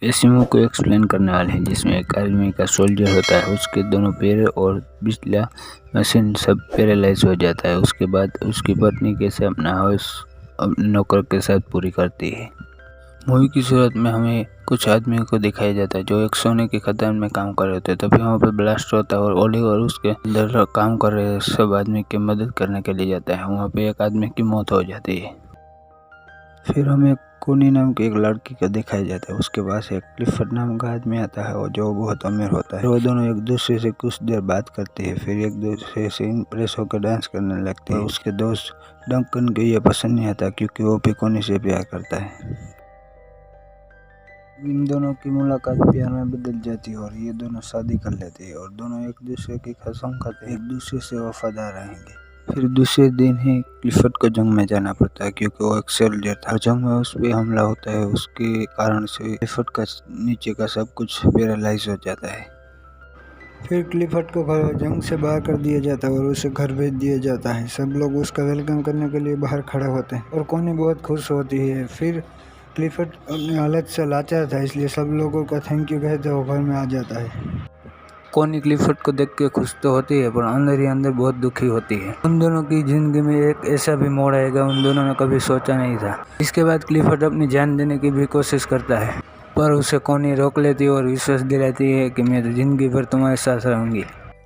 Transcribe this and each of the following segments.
इस मूवी को एक्सप्लेन करने वाले हैं, जिसमें एक आर्मी का सोल्जर होता है, उसके दोनों पैर और पिछला मशीन सब पैरालाइज हो जाता है। उसके बाद उसकी पत्नी कैसे अपना हाउस नौकर के साथ पूरी करती है। मूवी की शुरुआत में हमें कुछ आदमियों को दिखाया जाता है जो एक सोने की खदान में काम कर रहे होते हैं। तभी वहाँ पर ब्लास्ट होता है और ओलिवर उसके अंदर काम कर रहे सब आदमी की मदद करने के लिए जाता है। वहाँ पे एक आदमी की मौत हो जाती है। फिर हमें कोनी नाम की एक लड़की को दिखाया जाता है, उसके पास एक क्लिफर्ड नाम का आदमी आता है और जो बहुत अमीर होता है। वो दोनों एक दूसरे से कुछ देर बात करते हैं, फिर एक दूसरे से इम्प्रेस होकर डांस करने लगते हैं। उसके दोस्त डंकन को ये पसंद नहीं आता क्योंकि वो भी कोनी से प्यार करता है। इन दोनों की मुलाकात प्यार में बदल जाती है और ये दोनों शादी कर लेते हैं और दोनों एक दूसरे की कसम खाते हैं एक दूसरे से वफादार रहेंगे। फिर दूसरे दिन ही क्लिफर्ड को जंग में जाना पड़ता है क्योंकि वो एक सोल्जर था। जंग में उस पर हमला होता है, उसके कारण से क्लिफर्ड का नीचे का सब कुछ पैरालाइज हो जाता है। फिर क्लिफर्ड को जंग से बाहर कर दिया जाता है और उसे घर भेज दिया जाता है। सब लोग उसका वेलकम करने के लिए बाहर खड़े होते हैं और कोनी बहुत खुश होती है। फिर क्लिफर्ड अपनी हालत से लाचार था, इसलिए सब लोगों का थैंक यू कहते हुए घर में आ जाता है। कोनी क्लिफर्ड को देख के खुश तो होती है पर अंदर ही अंदर बहुत दुखी होती है। उन दोनों की जिंदगी में एक ऐसा भी मोड़ आएगा उन दोनों ने कभी सोचा नहीं था। इसके बाद क्लिफर्ड अपनी जान देने की भी कोशिश करता है पर उसे कोनी रोक लेती है और विश्वास दिलाती है कि मैं तो जिंदगी भर तुम्हारे साथ रहूंगी।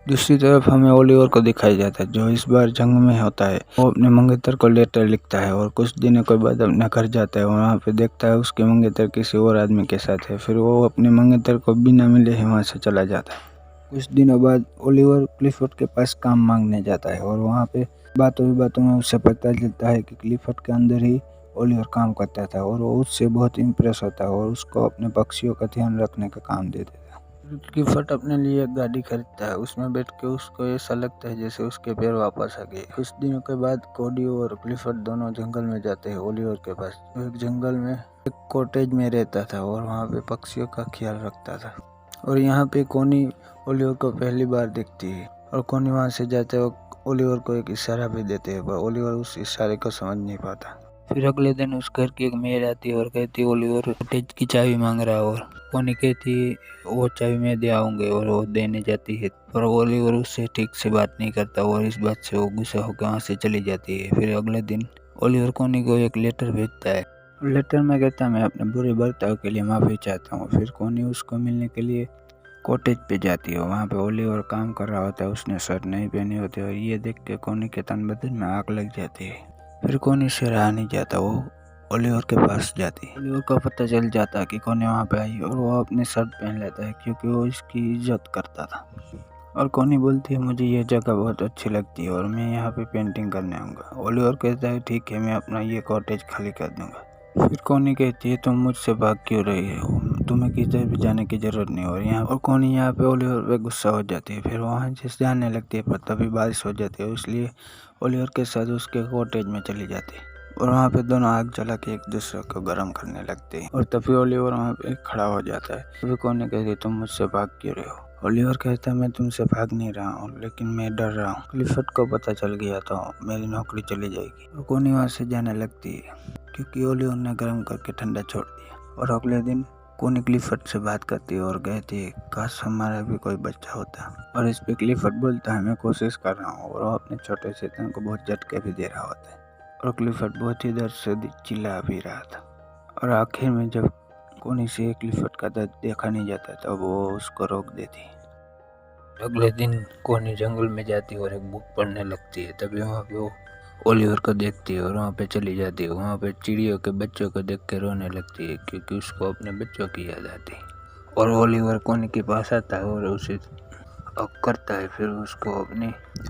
दूसरी तरफ हमें ओलिवर को दिखाया जाता है जो इस बार जंग में होता है। वो अपने मंगेतर को लेटर लिखता है और कुछ दिनों के बाद अपने घर जाता है। वहाँ पे देखता है उसके मंगेतर किसी और आदमी के साथ है। फिर वो अपने मंगेतर को बिना मिले ही वहाँ से चला जाता है। कुछ दिनों बाद ओलिवर क्लिफर्ड के पास काम मांगने जाता है और वहाँ पे बातों में उसे पता चलता है कि क्लिफर्ड के अंदर ही ओलिवर काम करता था और वो उससे बहुत इम्प्रेस होता है और उसको अपने पक्षियों का ध्यान रखने का काम दे देता है। क्लिफर्ड अपने लिए एक गाड़ी खरीदता है, उसमें बैठ के उसको ऐसा लगता है जैसे उसके पैर वापस आ गए। कुछ दिनों के बाद कोडी और क्लिफर्ड दोनों जंगल में जाते हैं ओलिवर के पास। एक जंगल में एक कॉटेज में रहता था और वहाँ पे पक्षियों का ख्याल रखता था और यहाँ पे कोनी ओलिवर को पहली बार देखती है और कोनी वहाँ से जाते वक्त ओलिवर को एक इशारा भी देते हैं पर ओलिवर उस इशारे को समझ नहीं पाता। फिर अगले दिन उस घर की एक मेड आती है और कहती है ओलिवर कॉटेज की चाबी मांग रहा है और कोनी कहती है वो चाबी मैं दे आऊँगी और वो देने जाती है पर ओलिवर उससे ठीक से बात नहीं करता और इस बात से वो गुस्सा होकर वहाँ से चली जाती है। फिर अगले दिन ओलिवर कोनी को एक लेटर भेजता है। लेटर में कहता है मैं अपने बुरे बर्ताव के लिए माफ़ी चाहता हूँ। फिर कोनी उसको मिलने के लिए कॉटेज पे जाती है। वहाँ पे ओलिवर काम कर रहा होता है, उसने शर्ट नहीं पहनी होती और ये देख के कोनी के तन बदन में आग लग जाती है। फिर कोनी से रहा नहीं जाता, वो ओलिवर के पास जाती है। ओलिवर को पता चल जाता है कि कोनी वहाँ पे आई और वो अपनी शर्ट पहन लेता है क्योंकि वो इसकी इज्जत करता था। और कोनी बोलती है मुझे ये जगह बहुत अच्छी लगती है और मैं यहाँ पे पेंटिंग करने आऊँगा। ओलिवर कहता है ठीक है मैं अपना ये कॉटेज खाली कर दूँगा। फिर कोनी कहती है तुम मुझसे भाग क्यों रही हो, तुम्हें किधर भी जाने की जरूरत नहीं और यहाँ और कोनी यहाँ पे ओलिवर पे गुस्सा हो जाती है। फिर वहाँ से जाने लगती है पर तभी बारिश हो जाती है, इसलिए ओलिवर के साथ उसके कॉटेज में चली जाती है और वहाँ पे दोनों आग जला के एक दूसरे को गर्म करने लगते हैं और तभी ओलिवर वहाँ पे खड़ा हो जाता है। तभी कोनी कहती है तुम मुझसे भाग क्यों रहे हो। ओलिवर कहता है मैं तुमसे भाग नहीं रहा हूँ लेकिन मैं डर रहा हूँ, क्लिफर्ड को पता चल गया तो मेरी नौकरी चली जाएगी। और कोनी वहाँ से जाने लगती है क्योंकि ओलिवर ने गर्म करके ठंडा छोड़ दिया। और अगले दिन कोनी क्लिफर्ड से बात करती है और कहती है काश हमारा भी कोई बच्चा होता। और इस पे क्लिफर्ड बोलता है मैं कोशिश कर रहा हूँ और वो अपने छोटे शैतान को बहुत झटके भी दे रहा होता है और क्लिफर्ड बहुत ही दर्द से चिल्ला भी रहा था। और आखिर में जब कोनी से क्लिफर्ड का दर्द देखा नहीं जाता तब वो उसको रोक देती। अगले दिन कोनी जंगल में जाती है और एक बुक पढ़ने लगती है। तभी वहाँ पे वो ओलिवर को देखती है और वहाँ पे चली जाती है। वहाँ पे चिड़ियों के बच्चों को देख के रोने लगती है क्योंकि उसको अपने बच्चों की याद आती है। और ओलिवर कोनी के पास आता है और उसे करता है, फिर उसको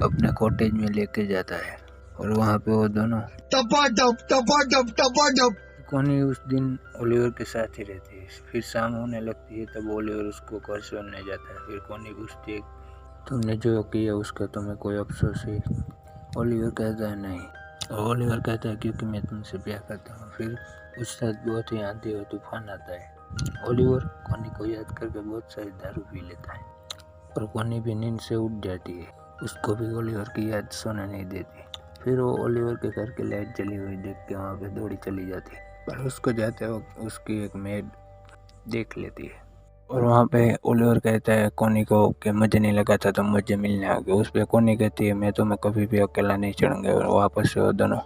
अपने कॉटेज में लेके जाता है और वहाँ पे वो दोनों कोनी उस दिन ओलिवर के साथ ही रहती है। फिर शाम होने लगती है तब ओलिवर उसको घर छोड़ने जाता है। फिर कोनी पूछती है तुमने जो किया उसका तुम्हें कोई अफसोस है। ओलिवर कहता है नहीं और ओलिवर कहता है क्योंकि मैं तुमसे प्यार करता हूँ। फिर उस रात बहुत ही आंधी और तूफान आता है। ओलिवर कोनी को याद करके बहुत सारी दारू पी लेता है और कोनी भी नींद से उठ जाती है। उसको भी ओलिवर की याद सोने नहीं देती। फिर वो ओलिवर के घर की लाइट जली हुई देख के वहाँ पे दौड़ी चली जाती है पर उसको जाते वक्त उसकी एक मेड देख लेती है। और वहाँ पे ओलिवर कहता है कोनी को कि मुझे नहीं लगा था तुम मुझे मिलने आ गए। उस पर कोनी कहती है मैं तुम्हें कभी भी अकेला नहीं छोड़ूंगा, और वापस से वो दोनों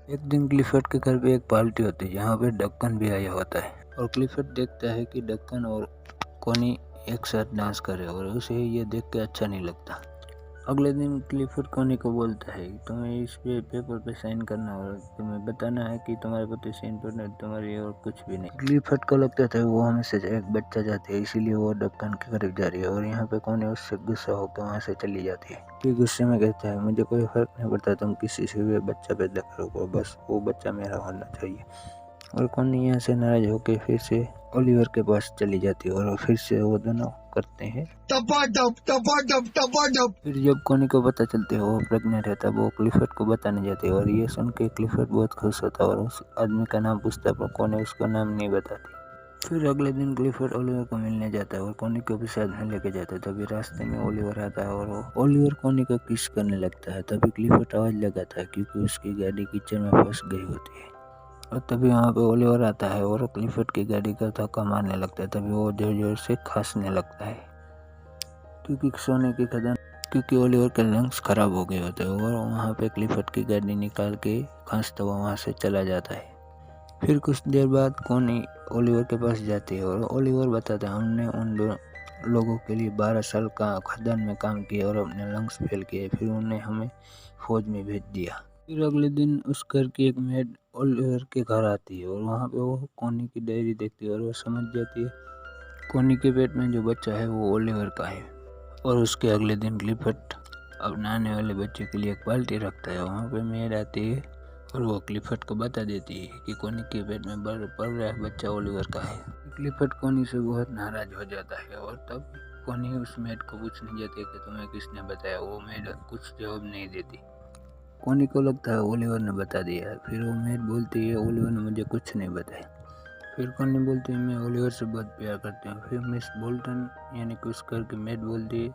एक दिन क्लिफर्ड के घर पे एक पार्टी होती है जहाँ पे डक्कन भी आया होता है, और क्लिफर्ड देखता है कि डक्कन और कोनी एक साथ डांस करे और उसे ये देख के अच्छा नहीं लगता। अगले दिन क्लिफर्ड कोनी को बोलता है तुम्हें इस पे पेपर पे साइन करना और तुम्हें बताना है कि तुम्हारे पति साइन पर तुम्हारी और कुछ भी नहीं। क्लिफर्ड को लगता था वो हमेशा एक बच्चा चाहती है, इसीलिए वो डक्कन के करीब जा रही है और यहाँ पे कोनी उससे गुस्सा होकर वहाँ से चली जाती है। फिर गुस्से में कहता है मुझे कोई फर्क नहीं पड़ता तुम किसी से भी बच्चा पैदा करो, बस वो बच्चा मेरा होना चाहिए। और कोनी यहाँ से नाराज होकर फिर से ओलिवर के पास चली जाती है और फिर से वो दोनों करते हैं फिर जब कोनी को पता चलता है वो प्रेग्नेंट है तब वो क्लिफर्ड को बताने जाती है और ये सुन के क्लिफर्ड बहुत खुश होता है और उस आदमी का नाम पूछता है पर कोनी उसका नाम नहीं बताती। फिर अगले दिन क्लिफर्ड ओलिवर को मिलने जाता है और कोनी को भी साथ में लेके जाता है। तभी रास्ते में ओलिवर आता है और ओलिवर कोनी को किस करने लगता है। तभी क्लिफर्ड आवाज लगाता है क्योंकि उसकी गाड़ी कीचड़ में फंस गई होती है। और तभी वहाँ पे ओलिवर आता है और क्लिफर्ड की गाड़ी का धक्का मारने लगता है। तभी वो जोर जोर से खांसने लगता है क्योंकि ओलिवर के लंग्स खराब हो गए होते हैं। और वहाँ पे क्लिफर्ड की गाड़ी निकाल के खांसता हुआ वहाँ से चला जाता है। फिर कुछ देर बाद कोनी ओलिवर के पास जाती है और ओलिवर बताता है हमने उन दो लोगों के लिए 12 साल का खदान में काम किया और अपने लंग्स फेल किए, फिर उन्हें हमें फौज में भेज दिया। फिर अगले दिन उस घर की एक मेड ओलिवर के घर आती है और वहाँ पे वो कोनी की डायरी देखती है और वो समझ जाती है कोनी के पेट में जो बच्चा है वो ओलिवर का है। और उसके अगले दिन क्लिफर्ड अपने आने वाले बच्चे के लिए एक पार्टी रखता है। वहाँ पे मेड आती है और वो क्लिफर्ड को बता देती है कि कोनी के पेट में पल रहा बच्चा ओलिवर का है। क्लिफर्ड कोनी से बहुत नाराज हो जाता है और तब कोनी उस मेड को पूछने जाती है कि तुम्हें किसने बताया। वो मेड कुछ जवाब नहीं देती। कोनी को लगता है ओलिवर ने बता दिया। फिर वो मेड बोलती है ओलिवर ने मुझे कुछ नहीं बताया। फिर कोनी बोलती है मैं ओलिवर से बहुत प्यार करती हूँ। फिर मिस बोल्टन यानी कि उस घर की मेड बोलती है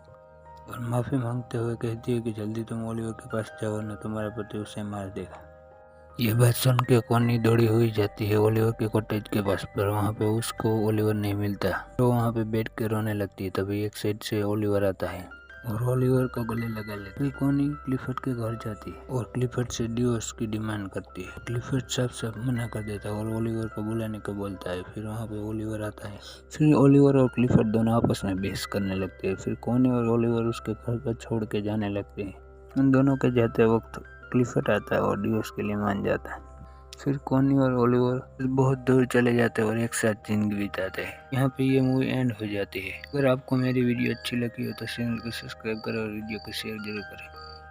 और माफ़ी मांगते हुए कहती है कि जल्दी तुम ओलिवर के पास जाओ न तुम्हारा पति उसे मार देगा। ये बात सुन के कोनी दौड़ी हुई जाती है ओलिवर के कॉटेज के पास, पर वहाँ पे उसको ओलिवर नहीं मिलता तो वहाँ पे बैठ के रोने लगती है। तभी एक साइड से ओलिवर आता है और ओलिवर को गले लगा लेती है। फिर कोनी क्लिफर्ड के घर जाती है और क्लिफर्ड से डिवोर्स की डिमांड करती है। क्लिफर्ड साफ मना कर देता है और ओलिवर को बुलाने को बोलता है। फिर वहाँ पे ओलिवर आता है। फिर ओलिवर और क्लिफर्ड दोनों आपस में बहस करने लगते हैं। फिर कोनी और ओलिवर उसके घर को छोड़ के जाने लगते हैं। उन दोनों के जाते वक्त क्लिफर्ड आता है और डिवोर्स के लिए मान जाता है। फिर कोनी और ओलिवर बहुत दूर चले जाते हैं और एक साथ जिंदगी बिताते हैं। यहाँ पे ये मूवी एंड हो जाती है। अगर आपको मेरी वीडियो अच्छी लगी हो तो चैनल को सब्सक्राइब करें और वीडियो को शेयर जरूर करें।